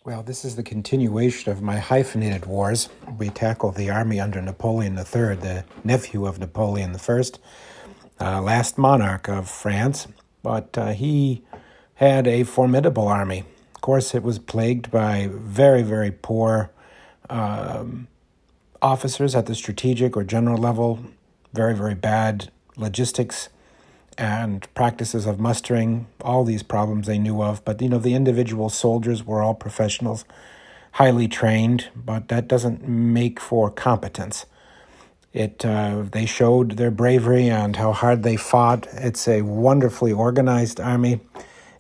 Well, this is the continuation of my hyphenated wars. We tackle the army under Napoleon III, the nephew of Napoleon I, last monarch of France. But he had a formidable army. Of course, it was plagued by very, very poor officers at the strategic or general level, very, very bad logistics and practices of mustering, all these problems they knew of. But, the individual soldiers were all professionals, highly trained, but that doesn't make for competence. They showed their bravery and how hard they fought. It's a wonderfully organized army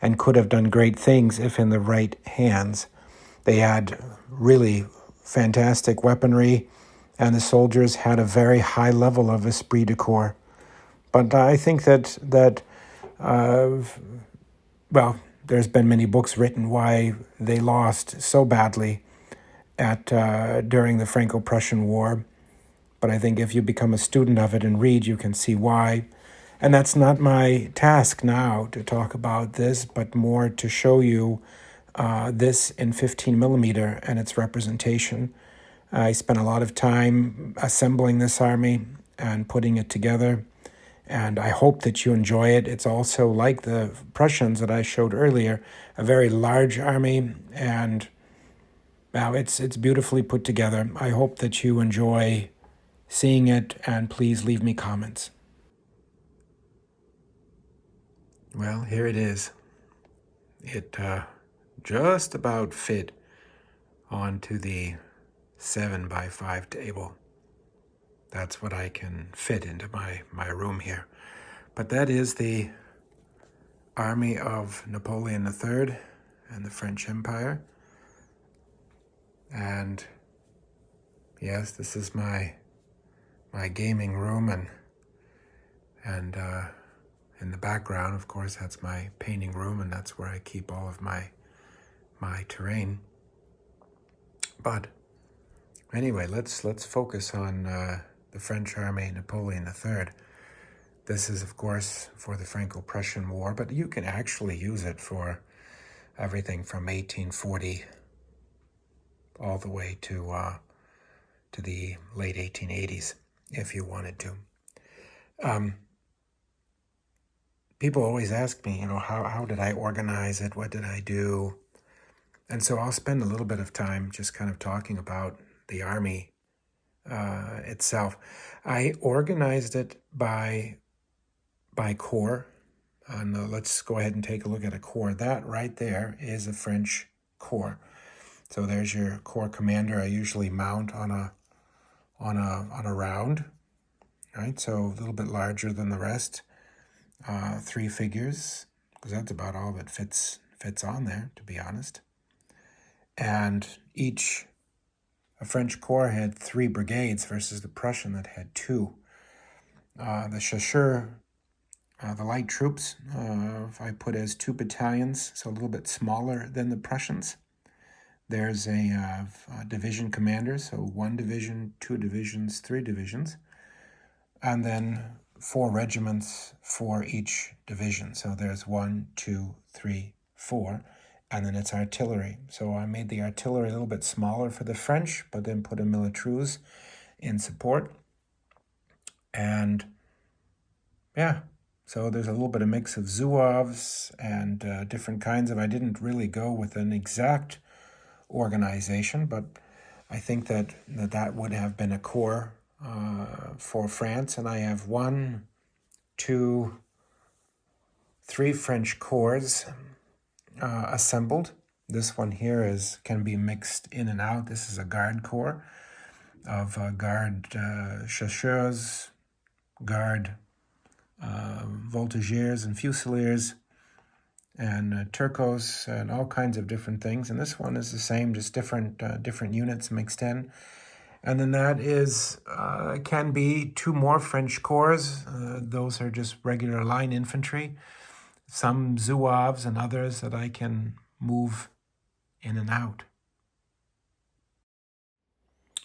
and could have done great things if in the right hands. They had really fantastic weaponry, and the soldiers had a very high level of esprit de corps. But I think that there's been many books written why they lost so badly during the Franco-Prussian War. But I think if you become a student of it and read, you can see why. And that's not my task now to talk about this, but more to show you this in 15 millimeter and its representation. I spent a lot of time assembling this army and putting it together, and I hope that you enjoy it. It's also, like the Prussians that I showed earlier, a very large army, and it's beautifully put together. I hope that you enjoy seeing it, and please leave me comments. Well, here it is. It just about fit onto the 7x5 table. That's what I can fit into my room here. But that is the army of Napoleon III and the French Empire. And yes, this is my gaming room, and in the background, of course, that's my painting room, and that's where I keep all of my terrain. But anyway, let's focus on the French army, Napoleon III. This is, of course, for the Franco-Prussian War, but you can actually use it for everything from 1840 all the way to the late 1880s, if you wanted to. People always ask me, how did I organize it? What did I do? And so I'll spend a little bit of time just kind of talking about the army itself. I organized it by corps. And let's go ahead and take a look at a corps. That right there is a French corps. So there's your corps commander. I usually mount on a round, right? So a little bit larger than the rest. 3 figures, because that's about all that fits on there, to be honest. And a French corps had 3 brigades versus the Prussian that had 2. The chasseurs, the light troops, I put as 2 battalions, so a little bit smaller than the Prussians. There's a division commander, so 1 division, 2 divisions, 3 divisions, and then 4 regiments for each division. So there's 1, 2, 3, 4, and then it's artillery. So I made the artillery a little bit smaller for the French, but then put a mitrailleuse in support. And yeah, so there's a little bit of mix of Zouaves and different kinds of, I didn't really go with an exact organization, but I think that would have been a corps for France. And I have 1, 2, 3 French corps assembled. This one here can be mixed in and out. This is a guard corps of guard chasseurs, guard voltigeurs and fusiliers, and turcos, and all kinds of different things. And this one is the same, just different units mixed in. And then that can be 2 more French corps. Those are just regular line infantry. Some Zouaves and others that I can move in and out.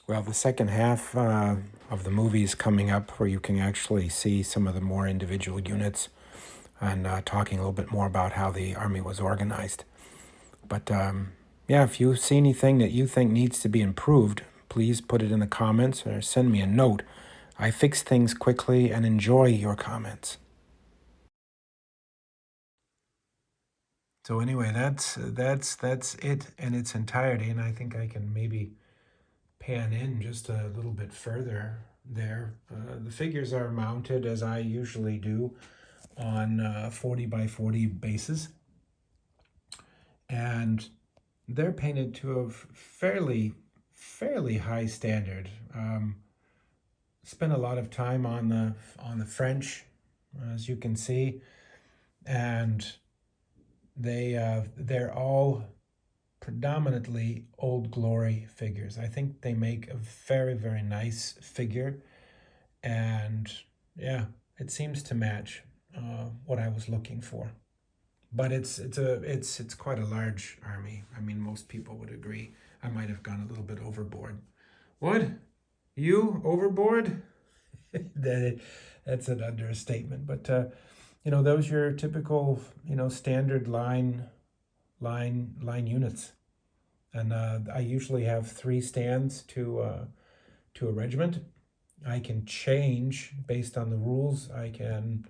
Well, the second half of the movie is coming up, where you can actually see some of the more individual units and talking a little bit more about how the army was organized. But Yeah, if you see anything that you think needs to be improved, please put it in the comments or send me a note. I fix things quickly and enjoy your comments. So anyway, that's it in its entirety, and I think I can maybe pan in just a little bit further there. The figures are mounted as I usually do on 40 by 40 bases, and they're painted to a fairly high standard. Spent a lot of time on the French, as you can see, and they're all predominantly Old Glory figures. I think they make a very nice figure, and yeah, it seems to match what I was looking for. But it's quite a large army. I mean, most people would agree. I might have gone a little bit overboard. What? You overboard? That's an understatement. But those are your typical standard line units, and I usually have 3 stands to a regiment. I can change based on the rules. I can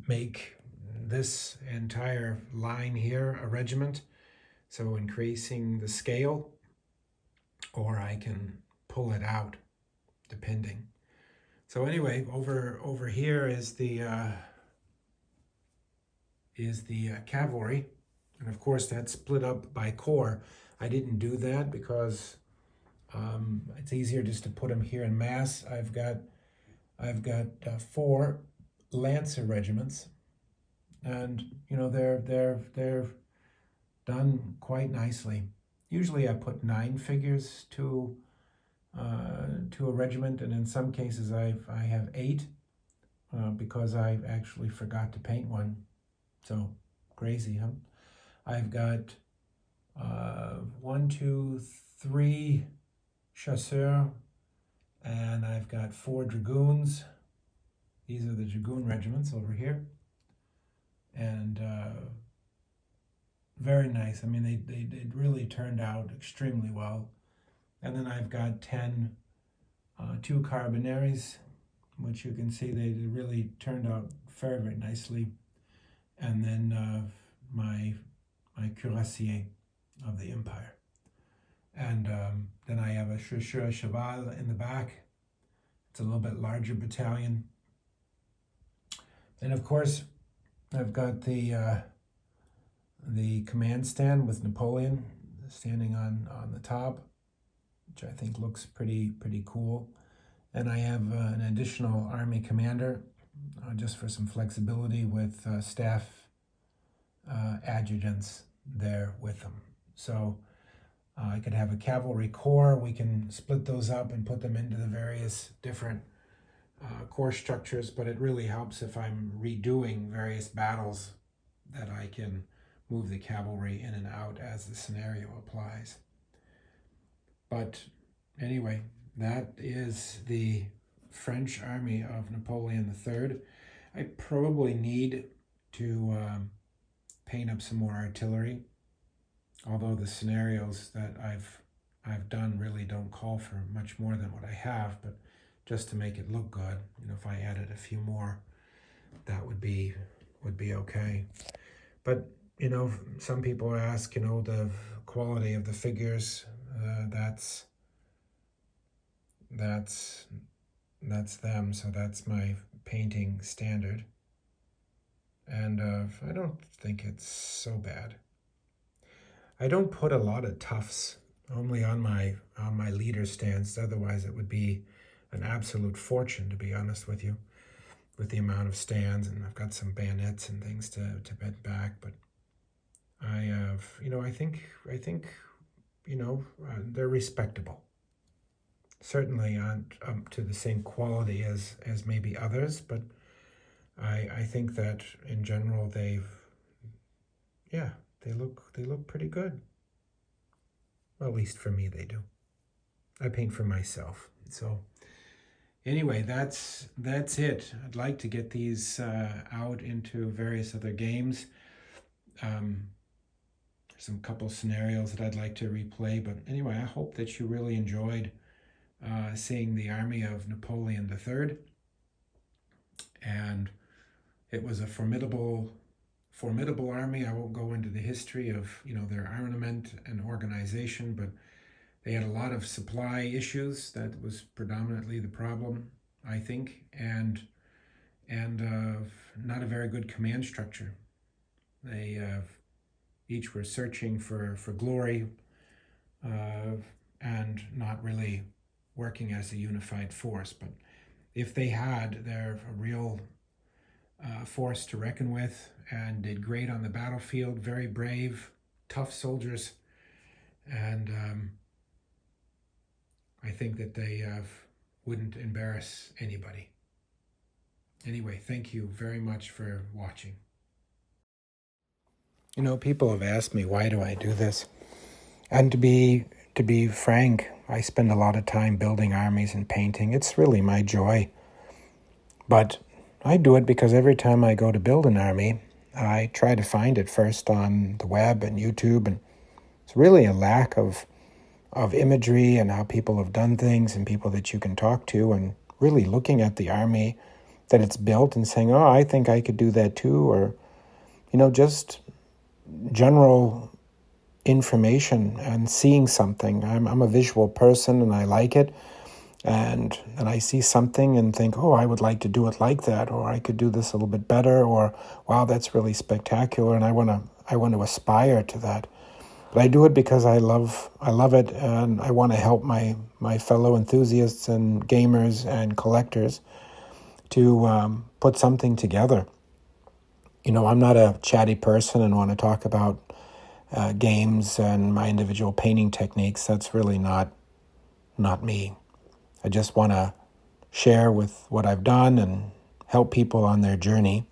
make this entire line here a regiment, so increasing the scale, or I can pull it out depending. So anyway, over here is the cavalry, and of course that's split up by corps. I didn't do that because it's easier just to put them here in mass. I've got 4 Lancer regiments, and they're done quite nicely. Usually I put 9 figures to a regiment, and in some cases I have 8 because I actually forgot to paint one. So crazy, huh? I've got 1, 2, 3 chasseurs, and I've got 4 dragoons. These are the dragoon regiments over here, and very nice. I mean, they really turned out extremely well. And then I've got 10 2 carabiniers, which you can see they really turned out very nicely. And then my cuirassier of the Empire. And then I have a chasseur cheval in the back. It's a little bit larger battalion. And of course, I've got the command stand with Napoleon standing on the top, which I think looks pretty cool. And I have an additional army commander just for some flexibility with staff adjutants there with them. So I could have a cavalry corps. We can split those up and put them into the various different corps structures, but it really helps if I'm redoing various battles that I can move the cavalry in and out as the scenario applies. But anyway, that is the French army of Napoleon III. I probably need to paint up some more artillery, although the scenarios that I've done really don't call for much more than what I have, but just to make it look good, if I added a few more, that would be okay. But some people ask, the quality of the figures. That's them. So that's my painting standard, and I don't think it's so bad. I don't put a lot of tufts, only on my leader stands. Otherwise, it would be an absolute fortune, to be honest with you, with the amount of stands, and I've got some bayonets and things to bend back. But I have, I think they're respectable. Certainly aren't up to the same quality as maybe others, but I think that in general they look pretty good. Well, at least for me they do. I paint for myself. So anyway, that's it. I'd like to get these out into various other games. some couple scenarios that I'd like to replay. But anyway, I hope that you really enjoyed seeing the army of Napoleon III. And it was a formidable army. I won't go into the history of their armament and organization, but they had a lot of supply issues. That was predominantly the problem, I think, and not a very good command structure. They each were searching for glory and not really working as a unified force. But if they had, they're a real force to reckon with, and did great on the battlefield. Very brave, tough soldiers, and I think that they wouldn't embarrass anybody. Anyway, thank you very much for watching. People have asked me, why do I do this? And to be frank, I spend a lot of time building armies and painting. It's really my joy. But I do it because every time I go to build an army, I try to find it first on the web and YouTube, and it's really a lack of imagery and how people have done things and people that you can talk to, and really looking at the army that it's built and saying, oh, I think I could do that too, or just general information and seeing something. I'm a visual person and I like it, and I see something and think, oh, I would like to do it like that, or I could do this a little bit better, or wow, that's really spectacular, and I want to aspire to that. But I do it because I love it, and I want to help my fellow enthusiasts and gamers and collectors to put something together. I'm not a chatty person and want to talk about games and my individual painting techniques. That's really not me. I just want to share with what I've done and help people on their journey.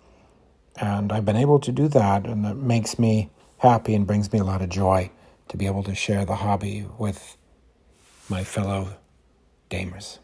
And I've been able to do that, and it makes me happy and brings me a lot of joy to be able to share the hobby with my fellow gamers.